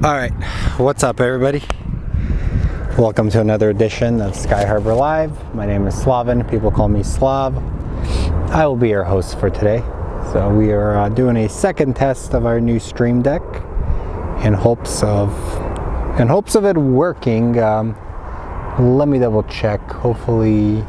Alright, what's up everybody? Welcome to another edition of Sky Harbor Live. My name is Slavin, people call me Slav. I will be your host for today. So we are doing a second test of our new Stream Deck in hopes of it working. Let me double check, hopefully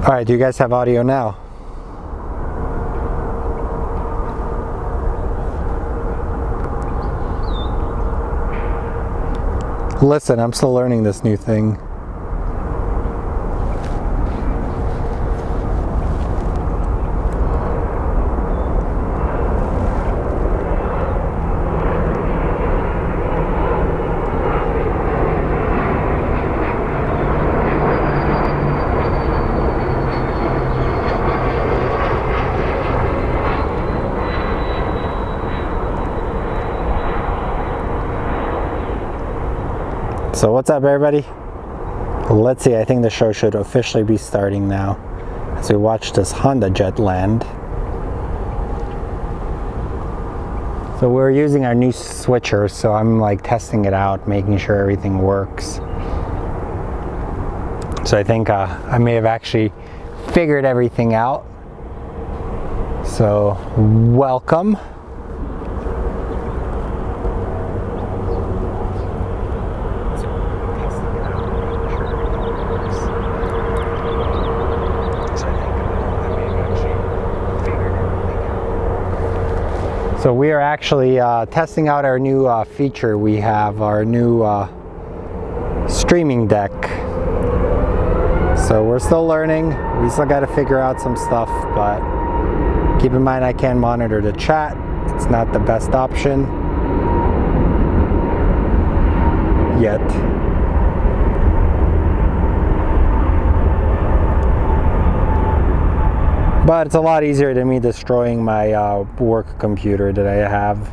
All right, do you guys have audio now? Listen, I'm still learning this new thing. So what's up, everybody? Let's see, I think the show should officially be starting now as we watch this Honda jet land. So we're using our new switcher, so I'm like testing it out, making sure everything works. So I think I may have actually figured everything out. So welcome. So we are actually testing out our new feature. We have our new streaming deck. So we're still learning. We still got to figure out some stuff, but keep in mind I can monitor the chat. It's not the best option yet. But it's a lot easier than me destroying my work computer that I have.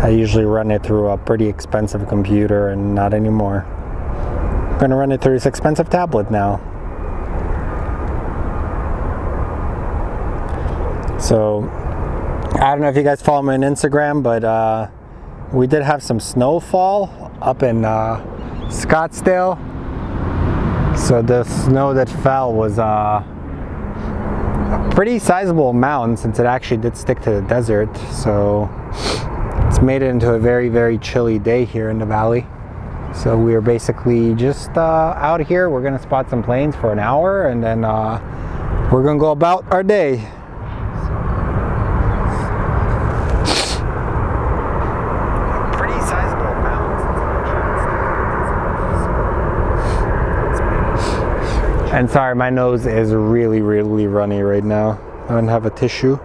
I usually run it through a pretty expensive computer, and not anymore. I'm gonna run it through this expensive tablet now. So, I don't know if you guys follow me on Instagram, but we did have some snowfall up in Scottsdale. So the snow that fell was a pretty sizable amount, since it actually did stick to the desert. So it's made it into a very, very chilly day here in the valley. So we are basically just out here. We're gonna spot some planes for an hour, and then we're gonna go about our day. Pretty sizable amount. And sorry, my nose is really, really runny right now. I don't have a tissue.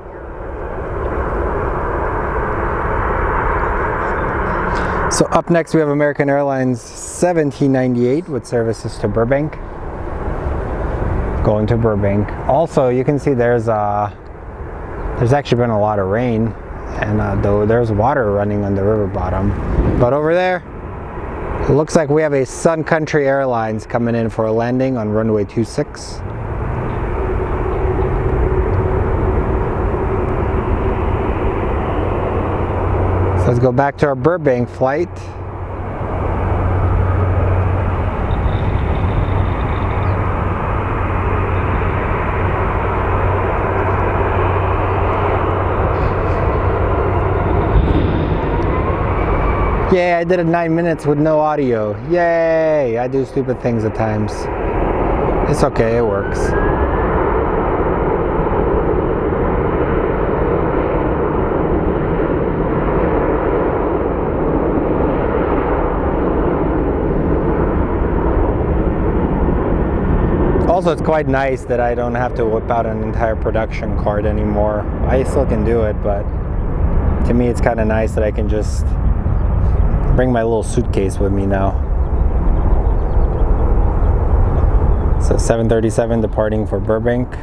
So up next we have American Airlines 1798 with services to Burbank. Going to Burbank. Also, you can see there's actually been a lot of rain, and though there's water running on the river bottom. But over there, it looks like we have a Sun Country Airlines coming in for a landing on runway 26. So let's go back to our Burbank flight. Yay, I did it 9 minutes with no audio. Yay! I do stupid things at times. It's okay, it works. Also, it's quite nice that I don't have to whip out an entire production card anymore. I still can do it, but to me it's kind of nice that I can just bring my little suitcase with me now. So 737 departing for Burbank,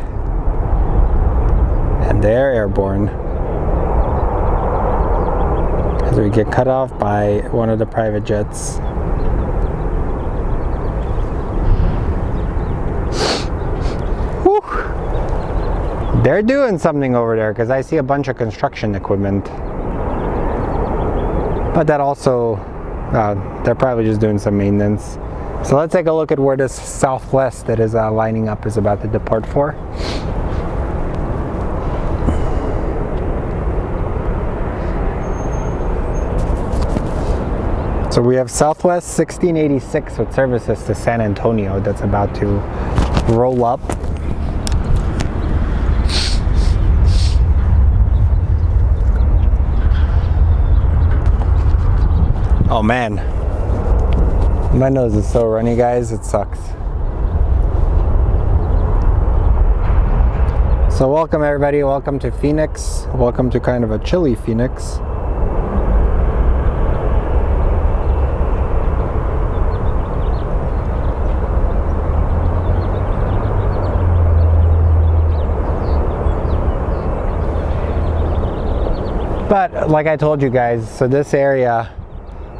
and they're airborne as we get cut off by one of the private jets. Whew. They're doing something over there, because I see a bunch of construction equipment. But that also, they're probably just doing some maintenance. So let's take a look at where this Southwest that is lining up is about to depart for. So we have Southwest 1686 with services to San Antonio that's about to roll up. Oh man, my nose is so runny, guys, it sucks. So welcome everybody, welcome to Phoenix. Welcome to kind of a chilly Phoenix. But like I told you guys, so this area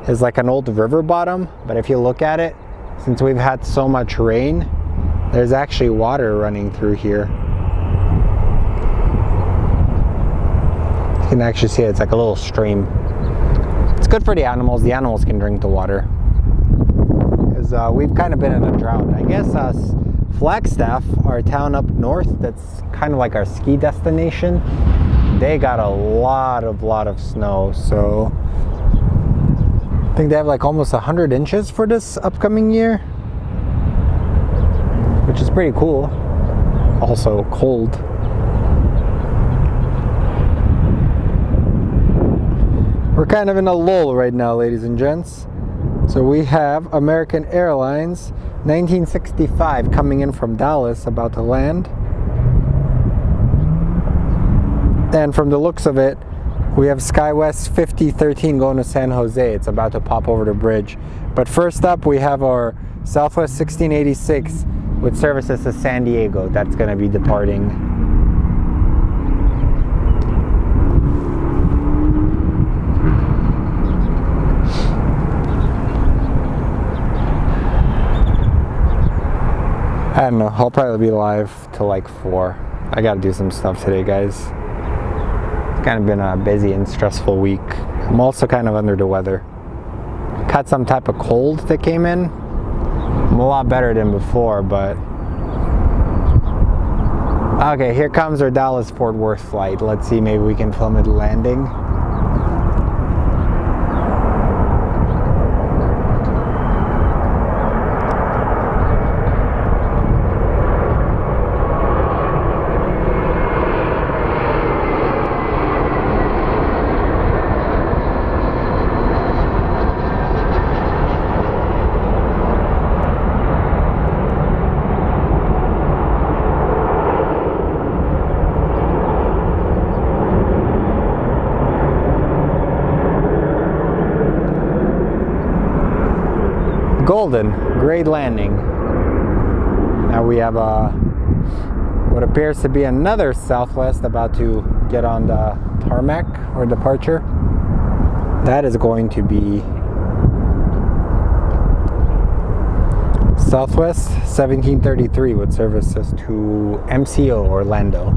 is like an old river bottom, but if you look at it, since we've had so much rain, there's actually water running through here. You can actually see it, it's like a little stream. It's good for the animals can drink the water. Because we've kind of been in a drought. I guess Flagstaff, our town up north, that's kind of like our ski destination, they got a lot of snow, so I think they have like almost 100 inches for this upcoming year, which is pretty cool. Also cold. We're kind of in a lull right now, ladies and gents. So we have American Airlines 1965 coming in from Dallas, about to land. And from the looks of it, we have SkyWest 5013 going to San Jose. It's about to pop over the bridge. But first up, we have our Southwest 1686 with services to San Diego. That's going to be departing. I don't know, I'll probably be live till like 4. I gotta do some stuff today, guys. It's kind of been a busy and stressful week. I'm also kind of under the weather. Caught some type of cold that came in. I'm a lot better than before, but... Okay, here comes our Dallas-Fort Worth flight. Let's see, maybe we can film it landing. Golden, great landing. Now we have what appears to be another Southwest about to get on the tarmac or departure. That is going to be Southwest 1733 with services to MCO Orlando.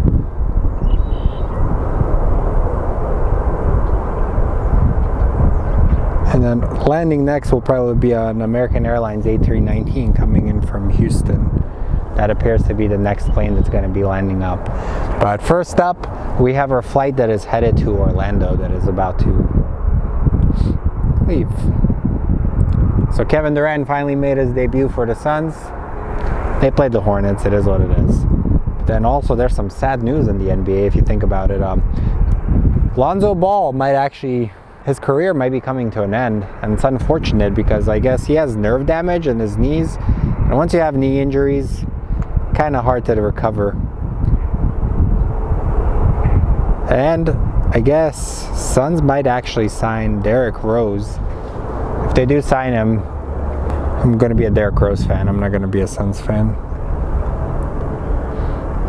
And then landing next will probably be an American Airlines A319 coming in from Houston. That appears to be the next plane that's going to be landing up. But first up, we have our flight that is headed to Orlando that is about to leave. So Kevin Durant finally made his debut for the Suns. They played the Hornets, it is what it is. But then also there's some sad news in the NBA if you think about it. Lonzo Ball might actually... his career might be coming to an end, and it's unfortunate because I guess he has nerve damage in his knees, and once you have knee injuries, kind of hard to recover. And I guess Suns might actually sign Derrick Rose. If they do sign him, I'm going to be a Derrick Rose fan. I'm not going to be a Suns fan.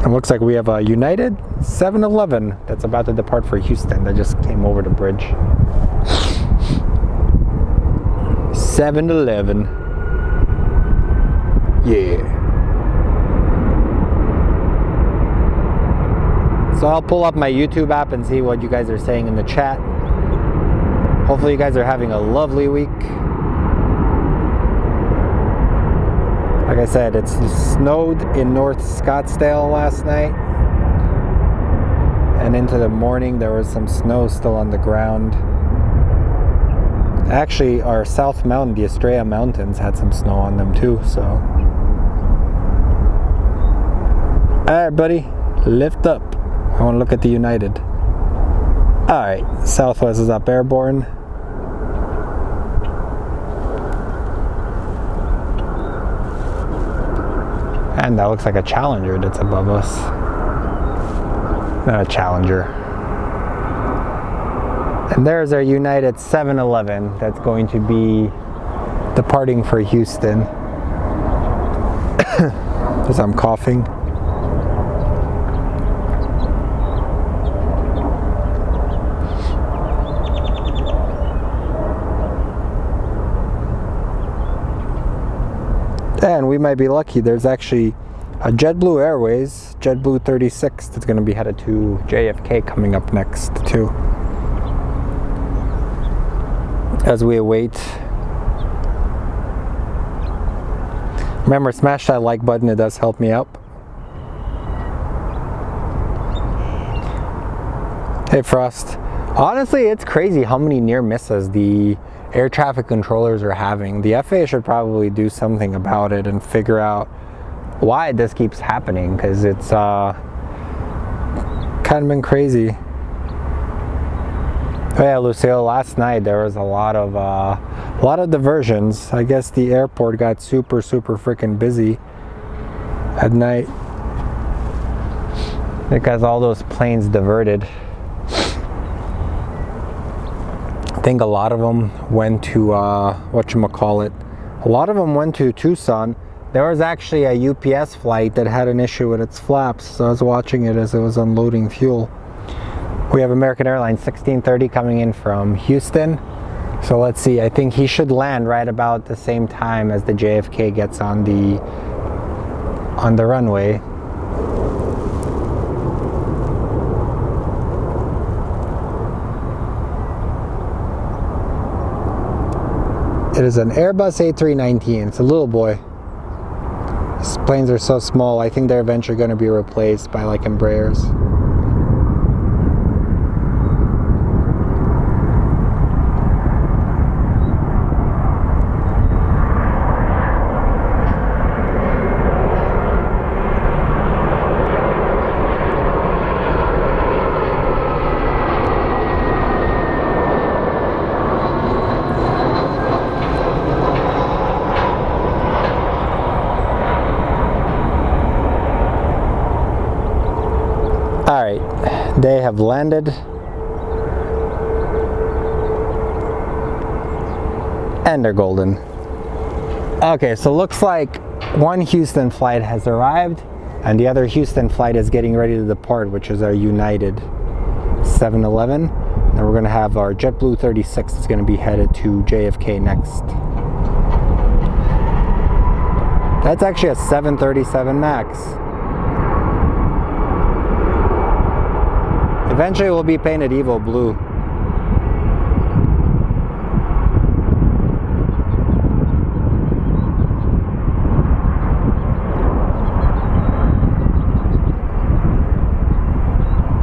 It looks like we have a United 7-Eleven that's about to depart for Houston that just came over the bridge. 7-Eleven. Yeah. So I'll pull up my YouTube app and see what you guys are saying in the chat. Hopefully you guys are having a lovely week. Like I said, it snowed in North Scottsdale last night. And into the morning there was some snow still on the ground. Actually, our South Mountain, the Estrella Mountains, had some snow on them too, so. Alright, buddy, lift up. I want to look at the United. Alright, Southwest is up airborne. And that looks like a Challenger that's above us. Not a Challenger. And there's our United 711 that's going to be departing for Houston. As I'm coughing. And we might be lucky. There's actually a JetBlue Airways, JetBlue 36, that's going to be headed to JFK coming up next too. As we await. Remember, smash that like button, it does help me out. Hey Frost. Honestly, it's crazy how many near misses the air traffic controllers are having. The FAA should probably do something about it and figure out why this keeps happening, because it's kind of been crazy. Oh yeah, Lucille, last night there was a lot of diversions. I guess the airport got super freaking busy at night because all those planes diverted. I think a lot of them went to whatchamacallit. A lot of them went to Tucson. There was actually a UPS flight that had an issue with its flaps, so I was watching it as it was unloading fuel. We have American Airlines 1630 coming in from Houston. So let's see, I think he should land right about the same time as the JFK gets on the runway. It is an Airbus A319. It's a little boy. These planes are so small, I think they're eventually going to be replaced by like Embraers. Alright, they have landed. And they're golden. Okay, so looks like one Houston flight has arrived and the other Houston flight is getting ready to depart, which is our United 711. And we're going to have our JetBlue 36 is going to be headed to JFK next. That's actually a 737 MAX. Eventually we'll be painted Evo blue.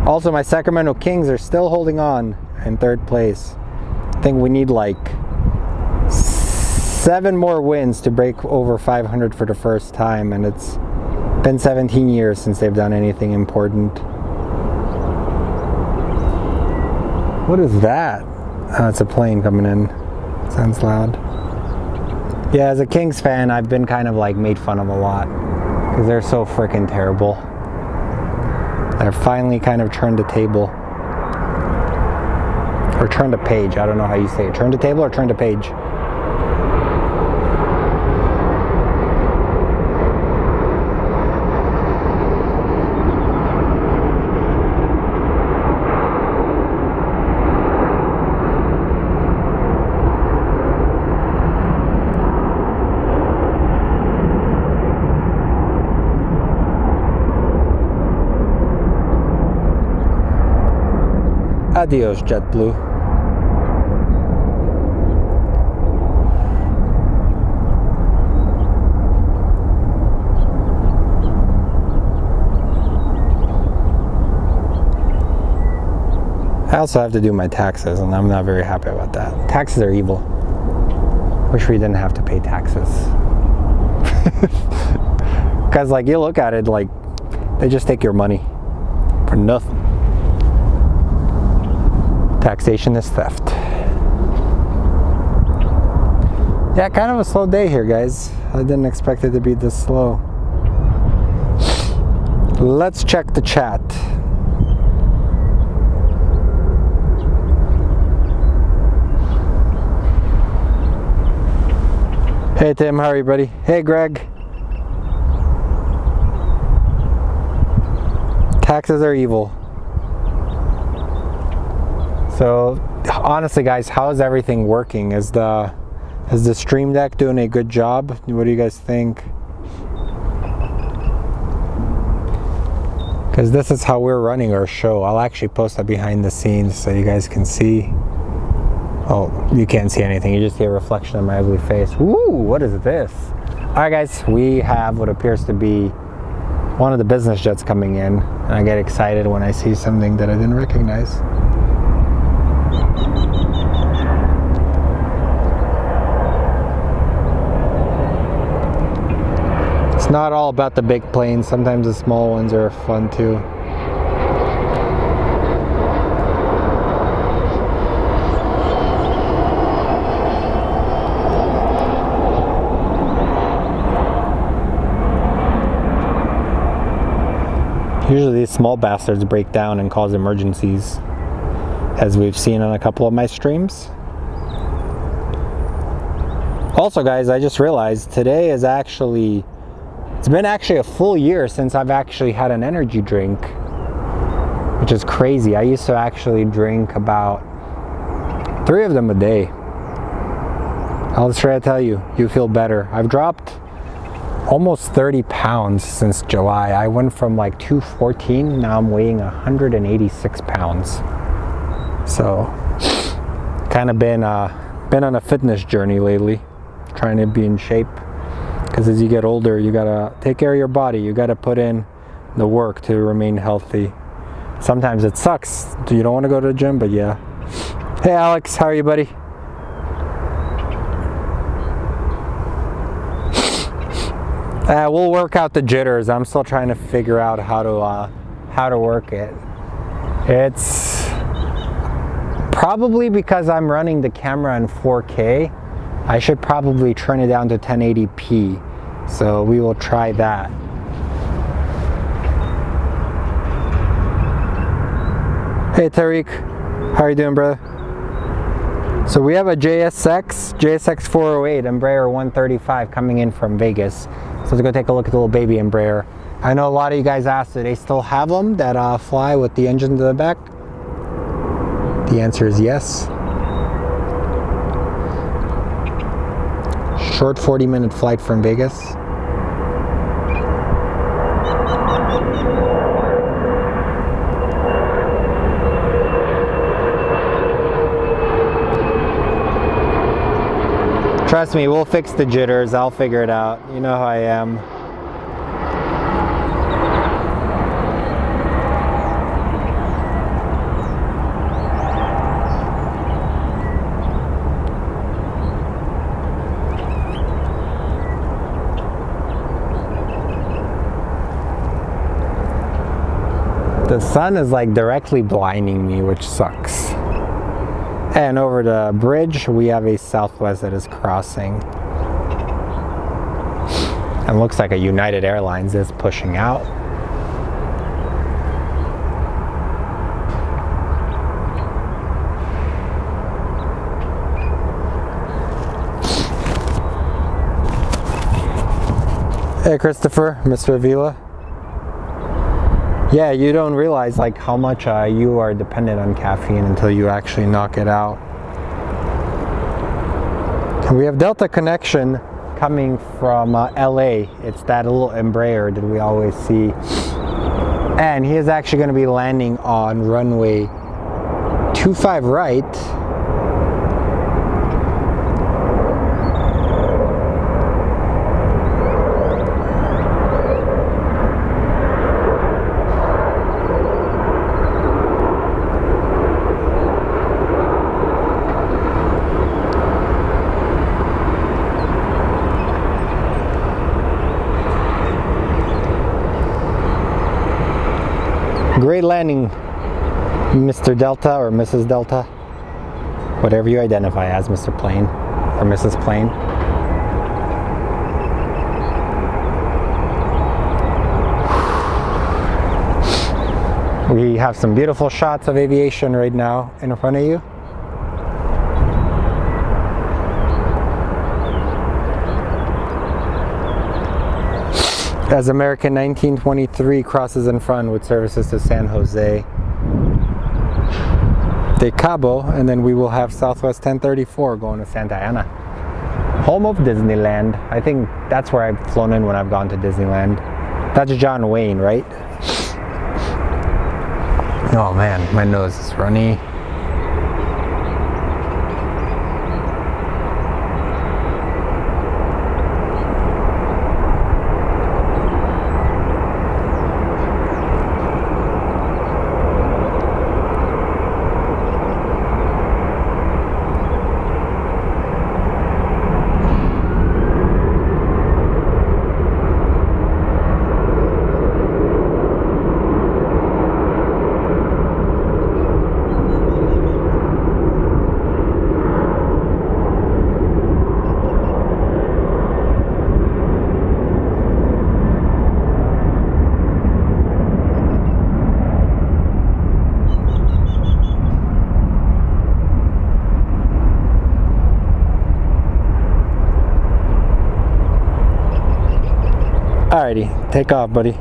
Also, my Sacramento Kings are still holding on in third place. I think we need like 7 more wins to break over 500 for the first time, and it's been 17 years since they've done anything important. What is that? Oh, it's a plane coming in. Sounds loud. Yeah, as a Kings fan, I've been kind of like made fun of a lot because they're so freaking terrible. They're finally kind of turned the table. Or turned the page. I don't know how you say it. Turn the table or turn the page? Adios, JetBlue. I also have to do my taxes, and I'm not very happy about that. Taxes are evil. Wish we didn't have to pay taxes. Because, like, you look at it, like, they just take your money for nothing. Taxation is theft. Yeah, kind of a slow day here, guys. I didn't expect it to be this slow. Let's check the chat. Hey Tim, how are you, buddy? Hey Greg. Taxes are evil. So honestly guys, how is everything working? Is the Stream Deck doing a good job? What do you guys think? Because this is how we're running our show. I'll actually post that behind the scenes so you guys can see. Oh, you can't see anything. You just see a reflection of my ugly face. Woo, what is this? All right, guys, we have what appears to be one of the business jets coming in. And I get excited when I see something that I didn't recognize. It's not all about the big planes. Sometimes the small ones are fun too. Usually these small bastards break down and cause emergencies, as we've seen on a couple of my streams. Also guys, I just realized today is actually, it's been actually a full year since I've actually had an energy drink, which is crazy. I used to actually drink about 3 of them a day. I'll just try to tell you, you feel better. I've dropped almost 30 pounds since July. I went from like 214, now I'm weighing 186 pounds. So, kind of been on a fitness journey lately, trying to be in shape. Because as you get older, you gotta take care of your body. You gotta put in the work to remain healthy. Sometimes it sucks. You don't want to go to the gym, but yeah. Hey Alex, how are you, buddy? We'll work out the jitters. I'm still trying to figure out how to work it. It's probably because I'm running the camera in 4K. I should probably turn it down to 1080p. So we will try that. Hey Tariq, how are you doing, brother? So we have a JSX 408 Embraer 135 coming in from Vegas. So let's go take a look at the little baby Embraer. I know a lot of you guys asked, do they still have them that fly with the engine to the back? The answer is yes. Short 40-minute flight from Vegas. Trust me, we'll fix the jitters. I'll figure it out. You know how I am. The sun is like directly blinding me, which sucks. And over the bridge, we have a Southwest that is crossing. And looks like a United Airlines is pushing out. Hey Christopher, Mr. Avila. Yeah, you don't realize like how much you are dependent on caffeine until you actually knock it out. We have Delta connection coming from LA. It's that little Embraer that we always see. And he is actually going to be landing on runway 25 right. Great landing, Mr. Delta or Mrs. Delta, whatever you identify as, Mr. Plane or Mrs. Plane. We have some beautiful shots of aviation right now in front of you. As American 1923 crosses in front with services to San Jose de Cabo, and then we will have Southwest 1034 going to Santa Ana, home of Disneyland. I think that's where I've flown in when I've gone to Disneyland. That's John Wayne, right? Oh man, my nose is runny. Alrighty, take off, buddy.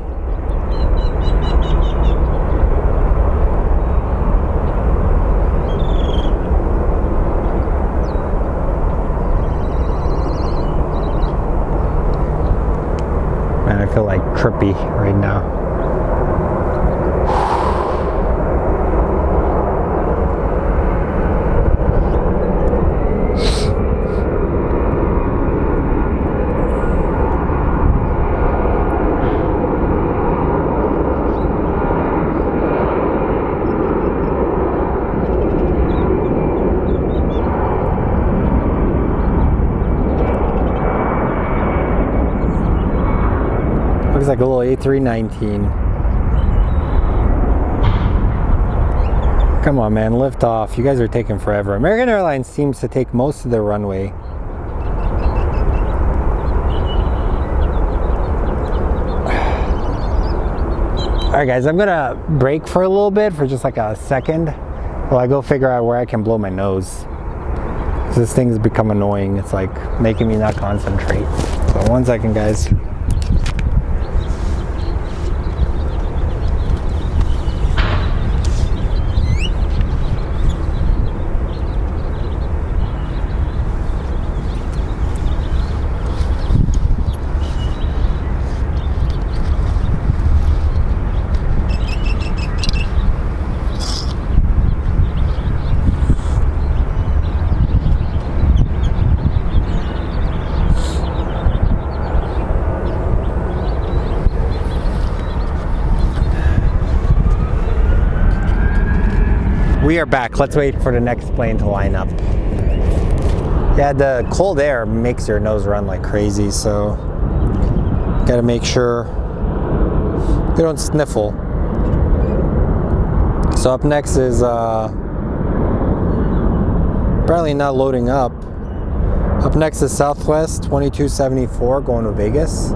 Man, I feel like trippy right now. Looks like a little A319. Come on, man, lift off. You guys are taking forever. American Airlines seems to take most of their runway. Alright guys, I'm gonna break for a little bit, for just like a second, while I go figure out where I can blow my nose. This thing's become annoying. It's like making me not concentrate. So 1 second, guys. We are back. Let's wait for the next plane to line up. Yeah, the cold air makes your nose run like crazy, so gotta make sure you don't sniffle. So up next is apparently not loading up. Up next is Southwest 2274 going to Vegas.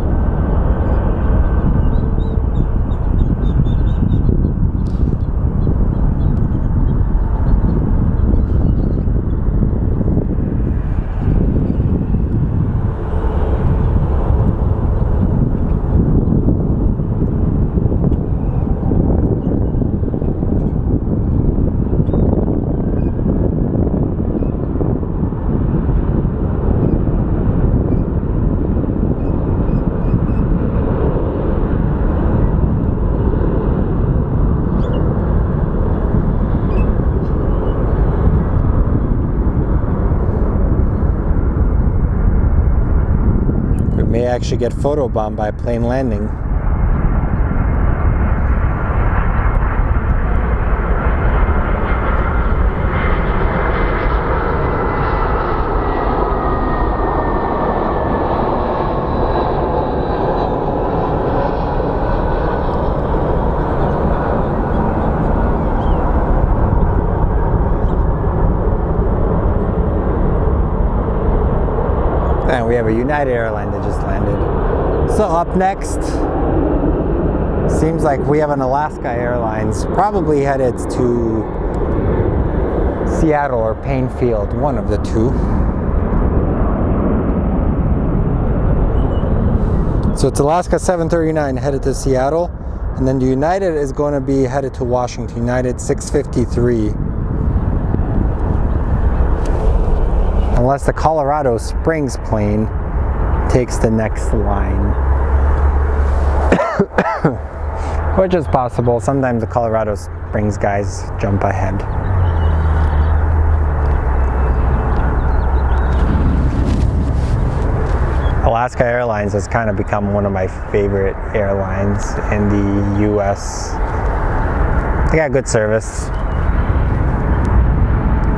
May actually get photobombed by a plane landing. And we have a United airline that just landed. So up next, Seems like we have an Alaska Airlines probably headed to Seattle or Plainfield, one of the two. So it's Alaska 739 headed to Seattle, and then the United is going to be headed to Washington. United 653. Unless the Colorado Springs plane takes the next line. Which is possible. Sometimes the Colorado Springs guys jump ahead. Alaska Airlines has kind of become one of my favorite airlines in the US. They got good service,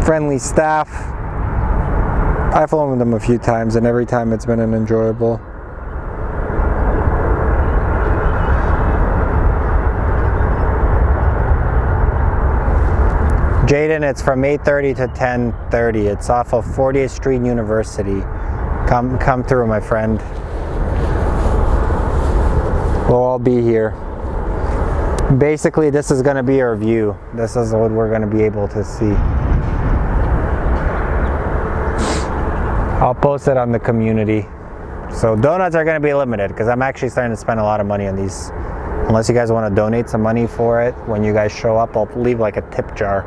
friendly staff. I've flown with them a few times, and every time it's been an enjoyable. Jaden, it's from 8:30 to 10:30. It's off of 40th Street University. Come through, my friend. We'll all be here. Basically, this is going to be our view. This is what we're going to be able to see. I'll post it on the community. So donuts are going to be limited because I'm actually starting to spend a lot of money on these. Unless you guys want to donate some money for it, when you guys show up, I'll leave like a tip jar.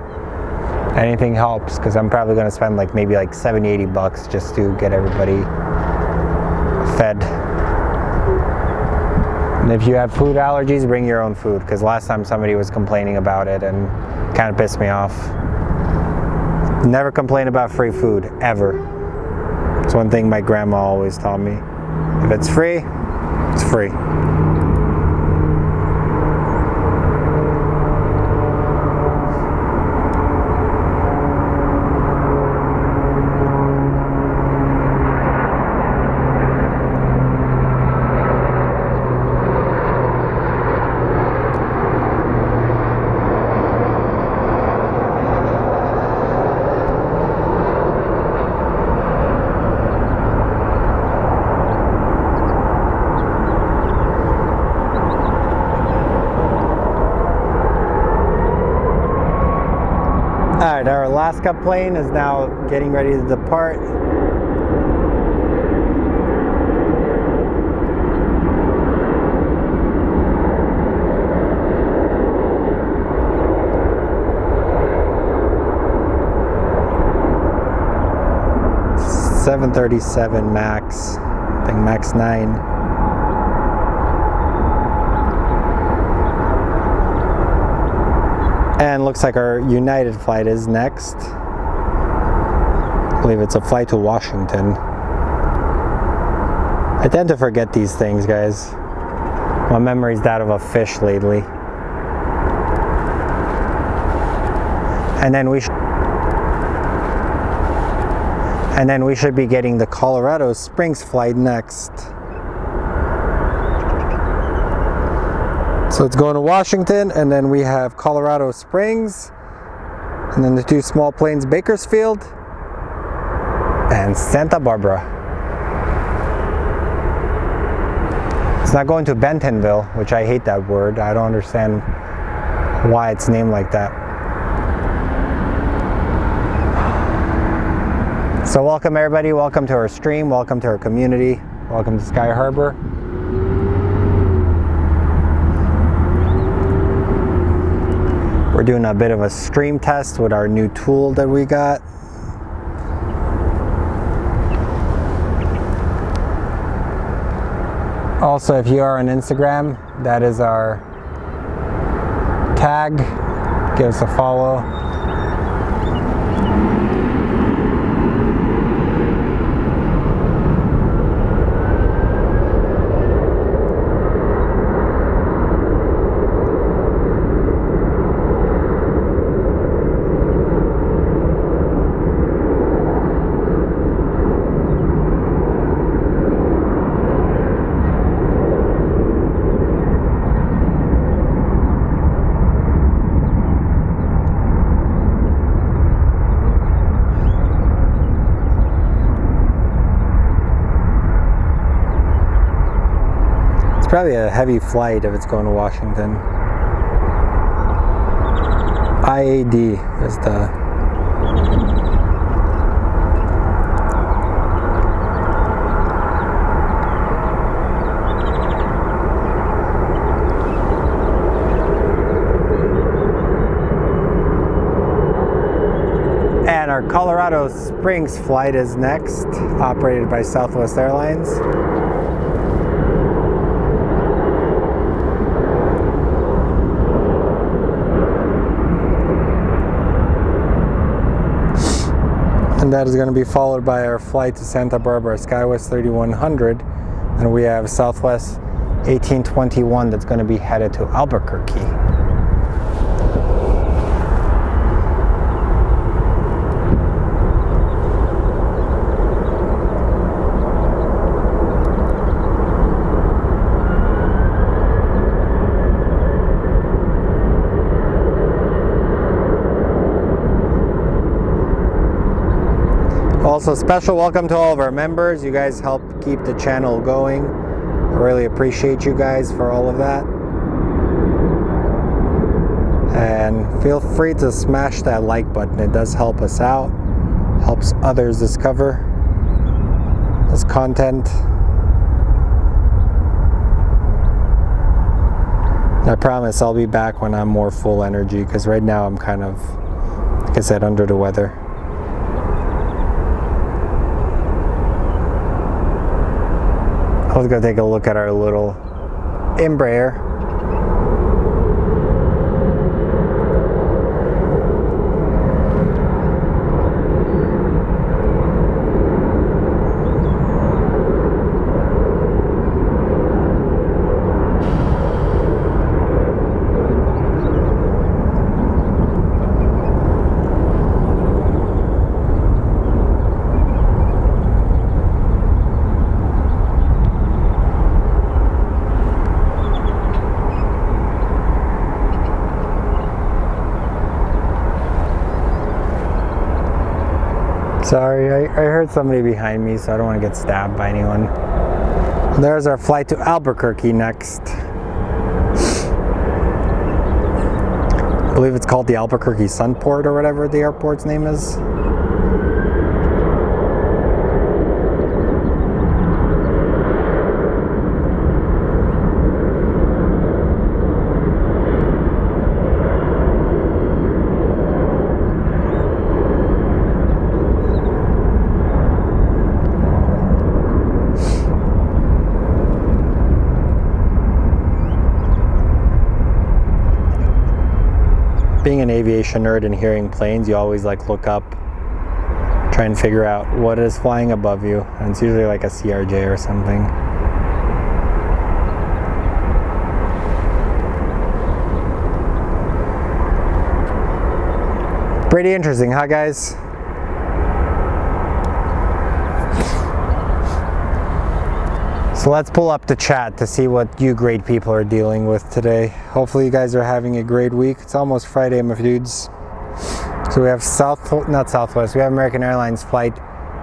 Anything helps, because I'm probably going to spend like maybe like 70-80 bucks just to get everybody fed. And if you have food allergies, bring your own food, because last time somebody was complaining about it and kind of pissed me off. Never complain about free food, ever. It's one thing my grandma always taught me. If it's free, it's free. Alright, our Alaska plane is now getting ready to depart. .737 Max, I think Max 9. And looks like our United flight is next. I believe it's a flight to Washington. I tend to forget these things, guys. My memory's that of a fish lately. And then we should be getting the Colorado Springs flight next. So it's going to Washington, and then we have Colorado Springs, and then the two small planes, Bakersfield and Santa Barbara. It's not going to Bentonville, which I hate that word. I don't understand why it's named like that. So welcome everybody, welcome to our stream, welcome to our community, welcome to Sky Harbor. We're doing a bit of a stream test with our new tool that we got. Also, if you are on Instagram, that is our tag. Give us a follow. Probably a heavy flight if it's going to Washington. IAD is the... And our Colorado Springs flight is next, operated by Southwest Airlines. And that is going to be followed by our flight to Santa Barbara, SkyWest 3100. And we have Southwest 1821 that's going to be headed to Albuquerque. Also, special welcome to all of our members. You guys help keep the channel going. I really appreciate you guys for all of that. And feel free to smash that like button. It does help us out. Helps others discover this content. I promise I'll be back when I'm more full energy, because right now I'm kind of, like I said, under the weather. I was going to take a look at our little Embraer. Sorry, I heard somebody behind me, so I don't want to get stabbed by anyone. There's our flight to Albuquerque next. I believe it's called the Albuquerque Sunport or whatever the airport's name is. Being an aviation nerd and hearing planes, you always like look up, try and figure out what is flying above you, and it's usually like a CRJ or something. Pretty interesting, huh guys? So let's pull up the chat to see what you great people are dealing with today. Hopefully you guys are having a great week. It's almost Friday, my dudes. So we have Southwest, we have American Airlines flight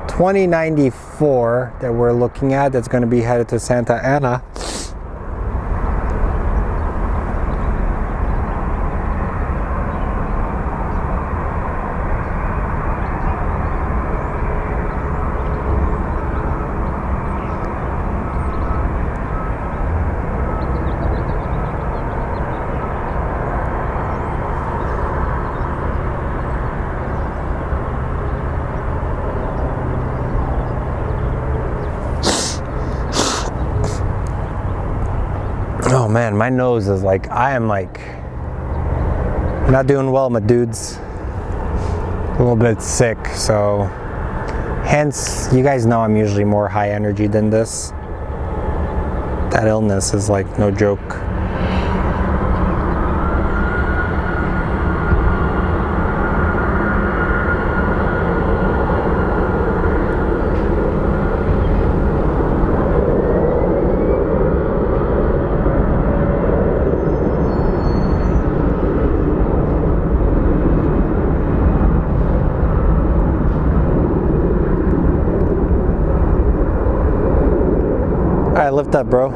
2094 that we're looking at, that's going to be headed to Santa Ana. Oh man, my nose is like, I am like not doing well, my dudes. A little bit sick, so hence, you guys know I'm usually more high energy than this. That illness is like no joke. Alright, lift up, bro.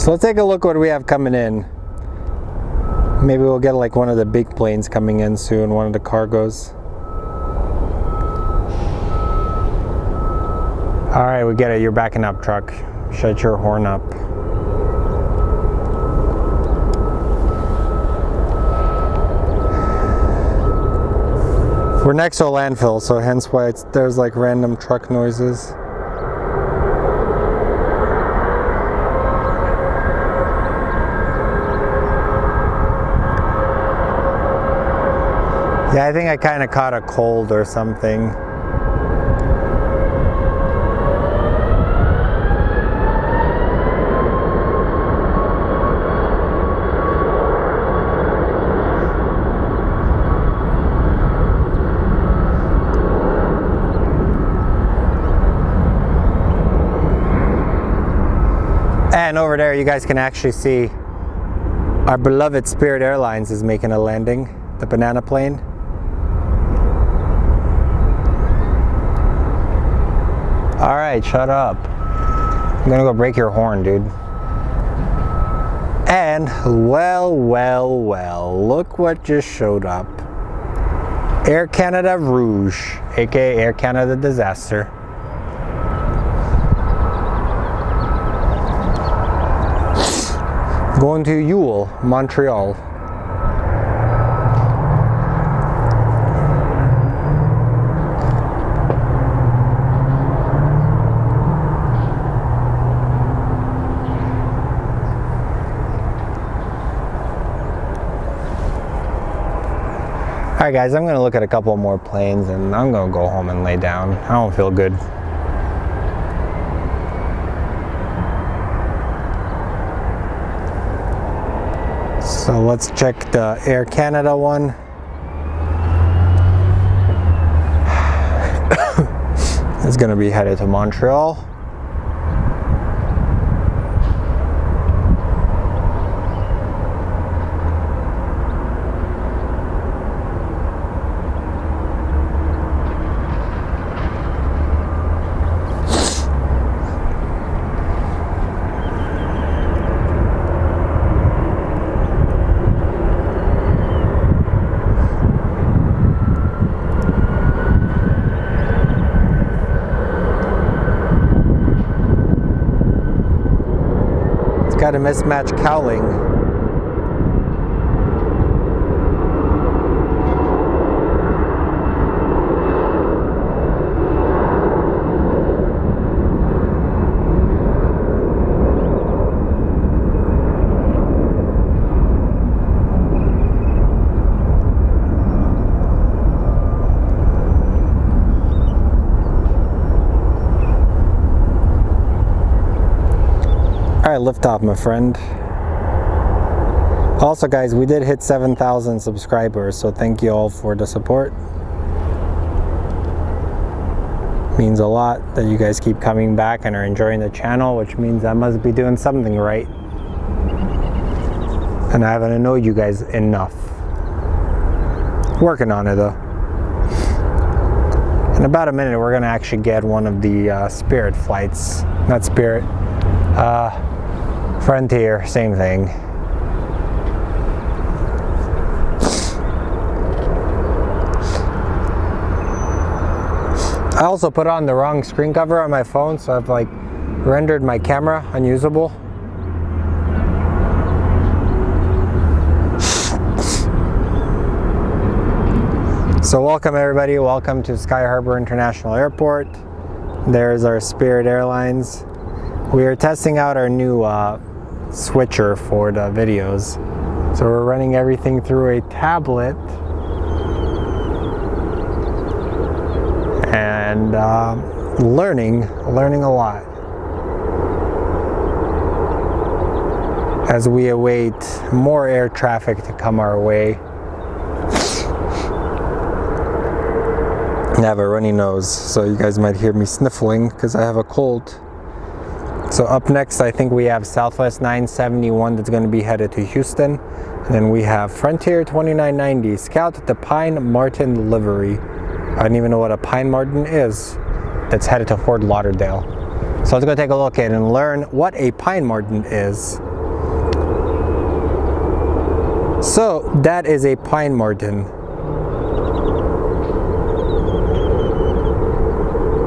So let's take a look what we have coming in. Maybe we'll get like one of the big planes coming in soon, one of the cargos. All right, we get it. You're backing up, truck. Shut your horn up. We're next to a landfill, so hence why there's like random truck noises. Yeah, I think I kind of caught a cold or something. And over there, you guys can actually see our beloved Spirit Airlines is making a landing, the banana plane. All right, shut up. I'm gonna go break your horn, dude. And well, look what just showed up. Air Canada Rouge, aka Air Canada Disaster. Going to Ewell, Montreal. Alright guys, I'm going to look at a couple more planes and I'm going to go home and lay down. I don't feel good. So let's check the Air Canada one. It's going to be headed to Montreal. Got a mismatched cowling. Alright, lift off, my friend. Also guys, we did hit 7,000 subscribers, so thank you all for the support. Means a lot that you guys keep coming back and are enjoying the channel, which means I must be doing something right. And I haven't annoyed you guys enough. Working on it though. In about a minute we're gonna actually get one of the Spirit flights. Not Spirit. Frontier, same thing. I also put on the wrong screen cover on my phone, so I've like rendered my camera unusable. So welcome everybody, welcome to Sky Harbor International Airport. There's our Spirit Airlines. We are testing out our new switcher for the videos. So we're running everything through a tablet. And learning a lot. As we await more air traffic to come our way. I have a runny nose, so you guys might hear me sniffling because I have a cold. So up next, I think we have Southwest 971 that's going to be headed to Houston. And then we have Frontier 2990, Scout the Pine Martin livery. I don't even know what a Pine Martin is. That's headed to Fort Lauderdale. So let's go take a look at it and learn what a Pine Martin is So that is a pine marten.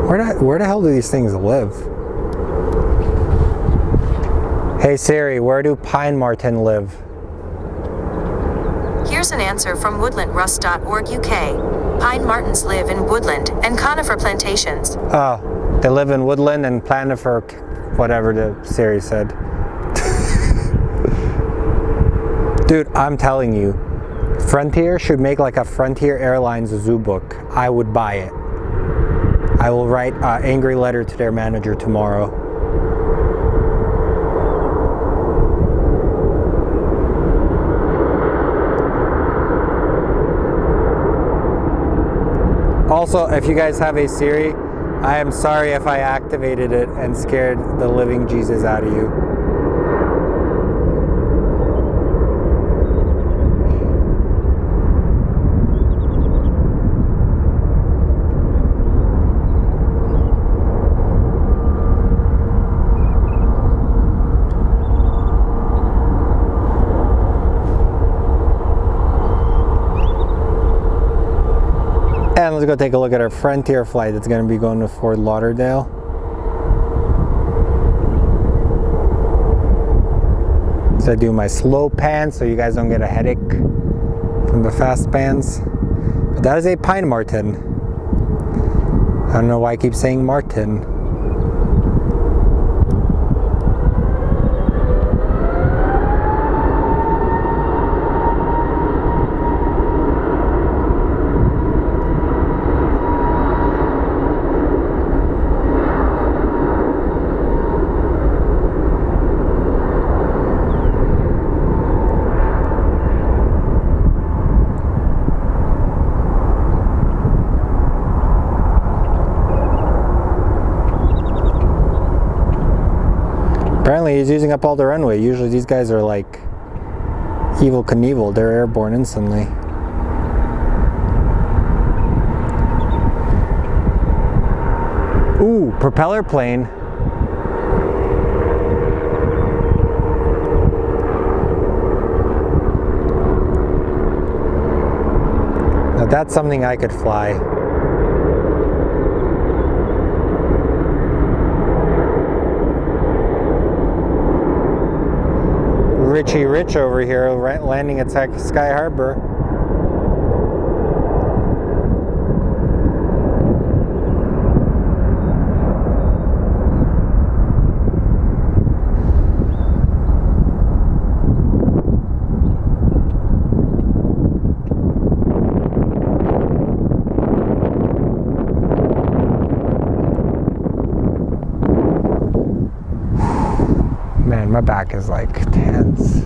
Where the hell do these things live? Hey Siri, where do pine marten live? Here's an answer from woodlandrust.org UK. Pine martens live in woodland and conifer plantations. Oh, they live in woodland and conifer, whatever the Siri said. Dude, I'm telling you, Frontier should make like a Frontier Airlines zoo book. I would buy it. I will write an angry letter to their manager tomorrow. Also, if you guys have a Siri, I am sorry if I activated it and scared the living Jesus out of you. And let's go take a look at our Frontier flight that's going to be going to Fort Lauderdale. So I do my slow pan so you guys don't get a headache from the fast pans. But that is a pine marten. I don't know why I keep saying marten. Apparently he's using up all the runway. Usually these guys are like Evel Knievel. They're airborne instantly. Ooh, propeller plane. Now that's something I could fly. Richie Rich over here landing at Sky Harbor. Man, my back is like tense.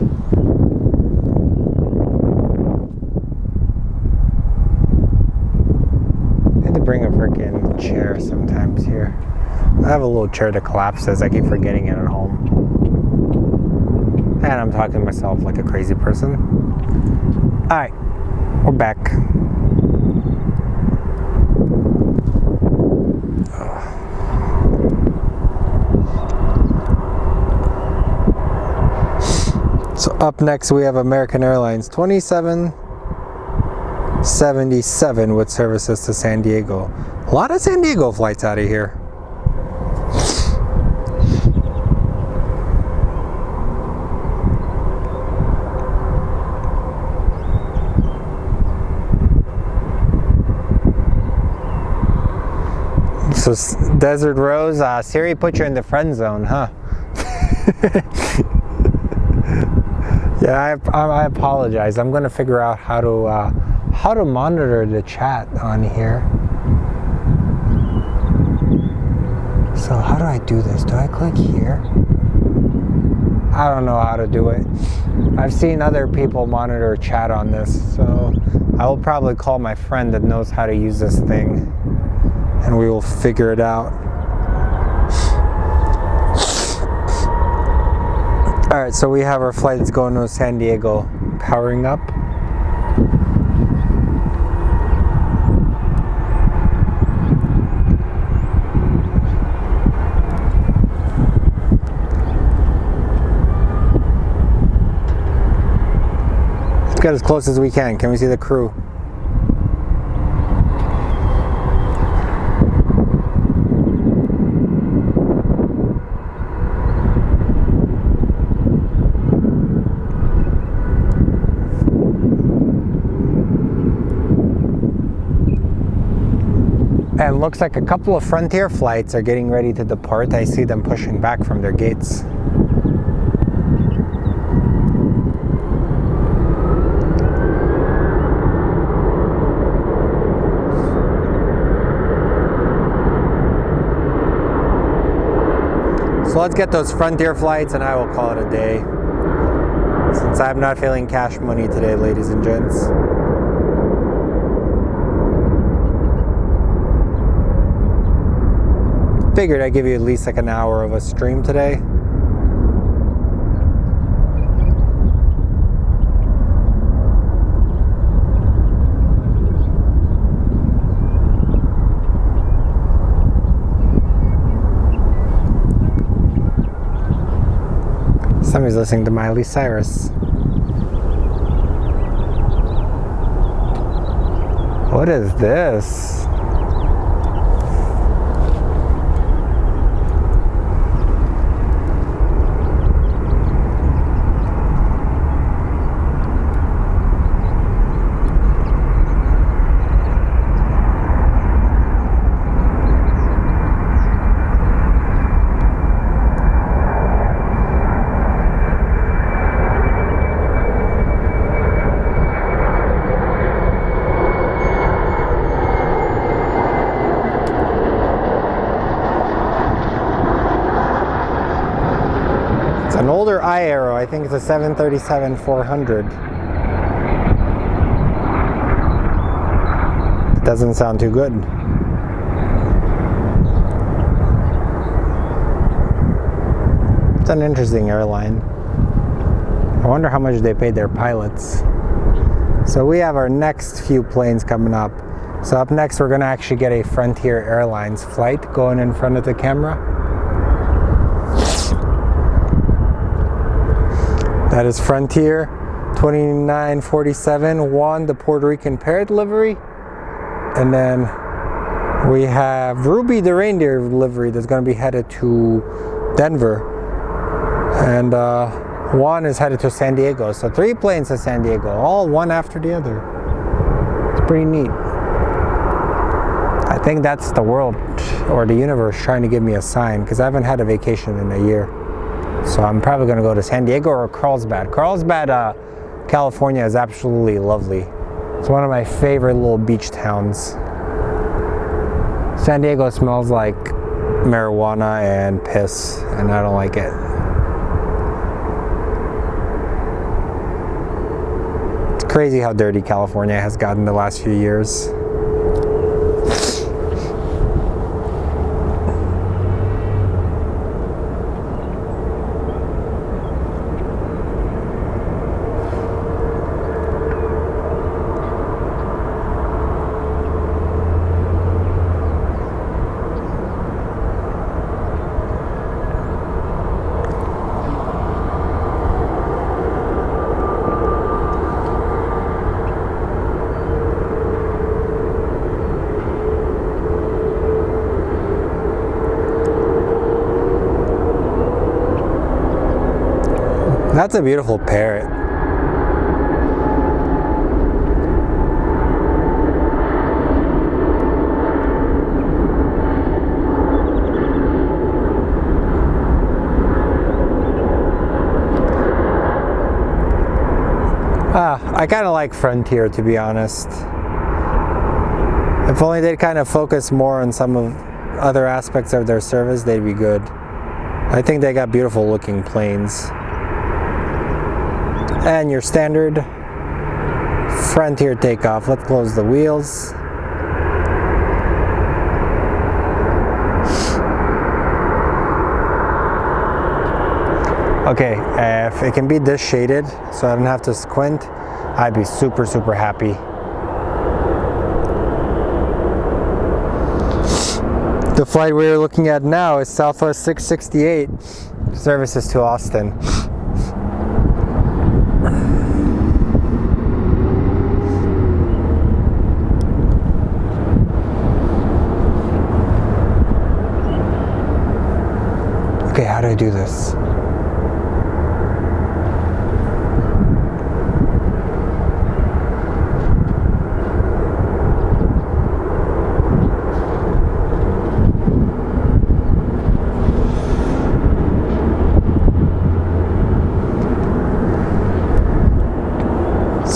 I need to bring a freaking chair sometimes here. I have a little chair that collapses. I keep forgetting it at home. And I'm talking to myself like a crazy person. Alright, we're back. So up next we have American Airlines 2777 with services to San Diego. A lot of San Diego flights out of here. So Desert Rose, Siri put you in the friend zone, huh? Yeah, I apologize. I'm going to figure out how to monitor the chat on here. So how do I do this? Do I click here? I don't know how to do it. I've seen other people monitor chat on this, so I will probably call my friend that knows how to use this thing, and we will figure it out. Alright, so we have our flight that's going to San Diego powering up. get as close as we can. Can we see the crew? And it looks like a couple of Frontier flights are getting ready to depart. I see them pushing back from their gates. So let's get those Frontier flights and I will call it a day. Since I'm not feeling cash money today, ladies and gents. Figured I'd give you at least like an hour of a stream today. Somebody's listening to Miley Cyrus. What is this? An older I-Aero, I think it's a 737-400. Doesn't sound too good. It's an interesting airline. I wonder how much they paid their pilots. So we have our next few planes coming up. So up next we're going to actually get a Frontier Airlines flight going in front of the camera. That is Frontier 2947 Juan, the Puerto Rican Parrot livery. And then we have Ruby, the reindeer livery, that's going to be headed to Denver. And Juan is headed to San Diego. So 3 planes to San Diego, all one after the other. It's pretty neat. I think that's the world or the universe trying to give me a sign, because I haven't had a vacation in a year. So I'm probably going to go to San Diego or Carlsbad. Carlsbad, California is absolutely lovely. It's one of my favorite little beach towns. San Diego smells like marijuana and piss, and I don't like it. It's crazy how dirty California has gotten the last few years. That's a beautiful parrot. I kind of like Frontier, to be honest. If only they'd kind of focus more on some of other aspects of their service, they'd be good. I think they got beautiful looking planes. And your standard Frontier takeoff. Let's close the wheels. Okay, if it can be this shaded so I don't have to squint, I'd be super, super happy. The flight we're looking at now is Southwest 668, services to Austin. they do this.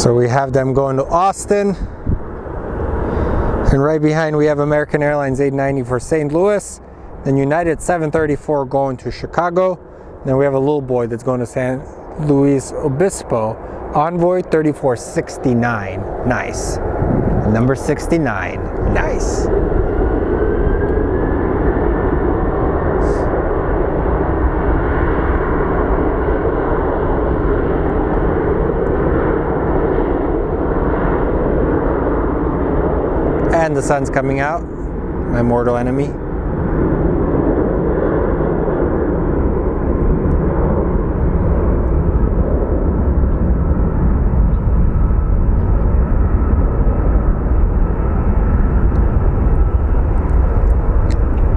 So we have them going to Austin, and right behind we have American Airlines 890 for St. Louis, then United 734 going to Chicago, then we have a little boy that's going to San Luis Obispo, Envoy 3469, nice. Number 69, nice. And the sun's coming out, my mortal enemy.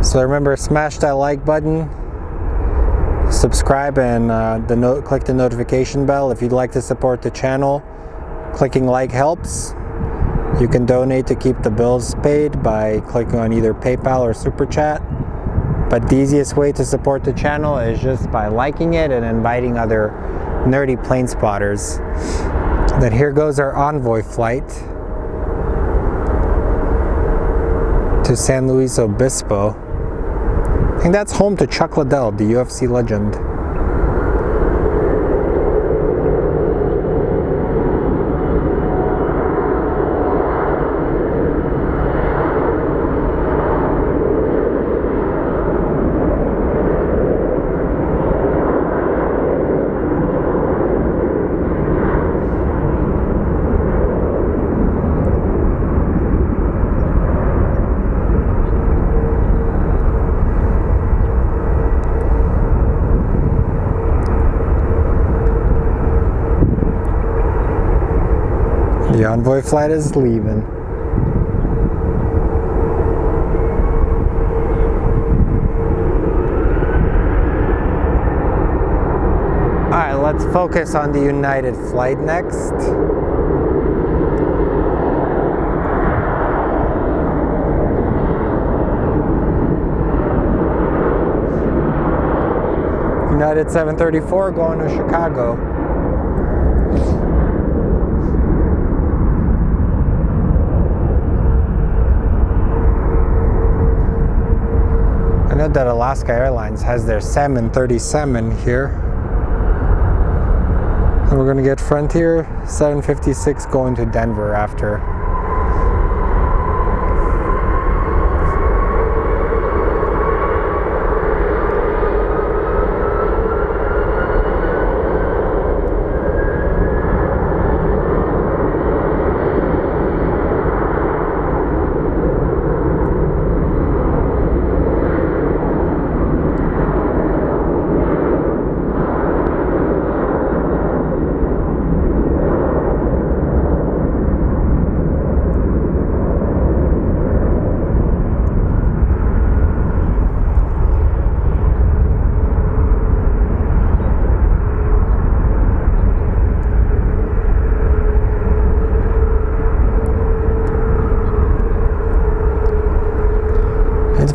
So remember, smash that like button, subscribe, and click the notification bell. If you'd like to support the channel, clicking like helps. You can donate to keep the bills paid by clicking on either PayPal or Super Chat. But the easiest way to support the channel is just by liking it and inviting other nerdy plane spotters. Then here goes our Envoy flight to San Luis Obispo. I think that's home to Chuck Liddell, the UFC legend. The Envoy flight is leaving. Alright, let's focus on the United flight next. United 734 going to Chicago. I know that Alaska Airlines has their Salmon 37 here. And we're going to get Frontier 756 going to Denver after.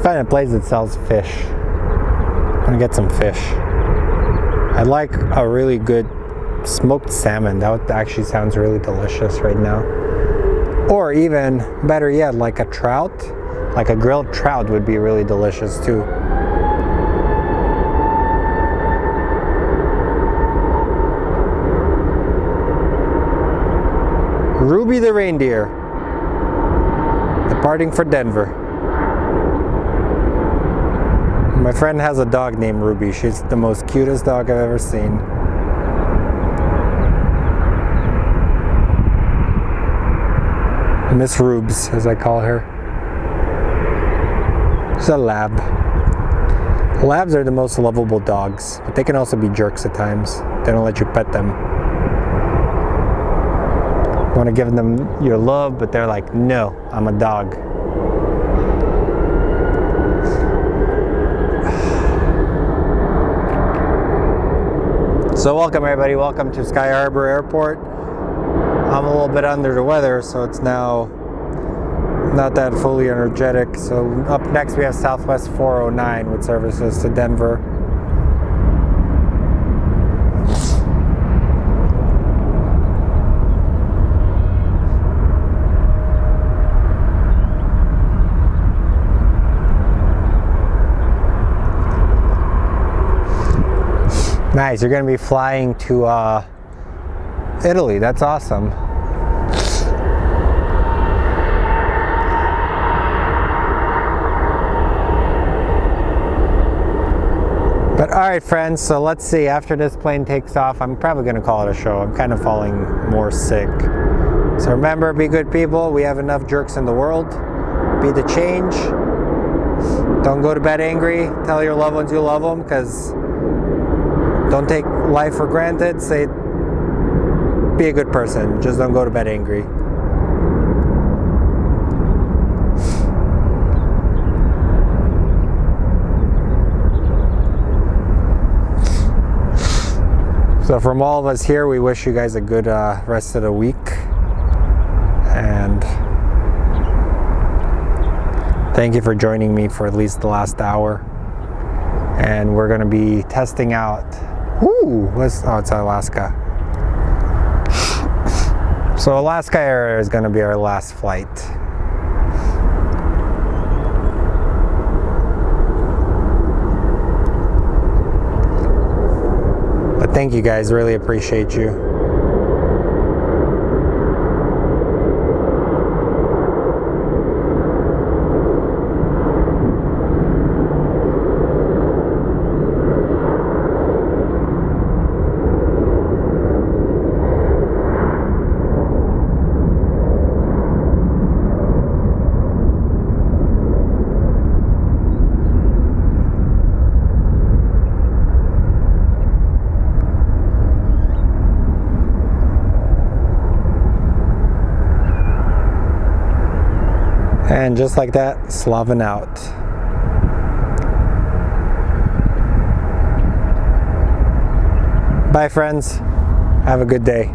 Find a place that sells fish. I'm gonna get some fish. I'd like a really good smoked salmon. That actually sounds really delicious right now. Or even better yet, like a trout. Like a grilled trout would be really delicious too. Ruby the reindeer, departing for Denver. My friend has a dog named Ruby. She's the most cutest dog I've ever seen. Miss Rubes, as I call her. She's a lab. Labs are the most lovable dogs, but they can also be jerks at times. They don't let you pet them. You want to give them your love, but they're like, no, I'm a dog. So welcome everybody, welcome to Sky Harbor Airport. I'm a little bit under the weather, so it's now not that fully energetic. So up next we have Southwest 409 with services to Denver. Nice, you're going to be flying to Italy. That's awesome. But all right, friends, so let's see. After this plane takes off, I'm probably going to call it a show. I'm kind of falling more sick. So remember, be good people. We have enough jerks in the world. Be the change. Don't go to bed angry. Tell your loved ones you love them, because don't take life for granted. Say, be a good person. Just don't go to bed angry. So from all of us here, we wish you guys a good rest of the week. And thank you for joining me for at least the last hour. And we're going to be testing out. Ooh, it's Alaska. So Alaska area is going to be our last flight. But thank you guys, really appreciate you. And just like that, Slavin out. Bye friends, have a good day.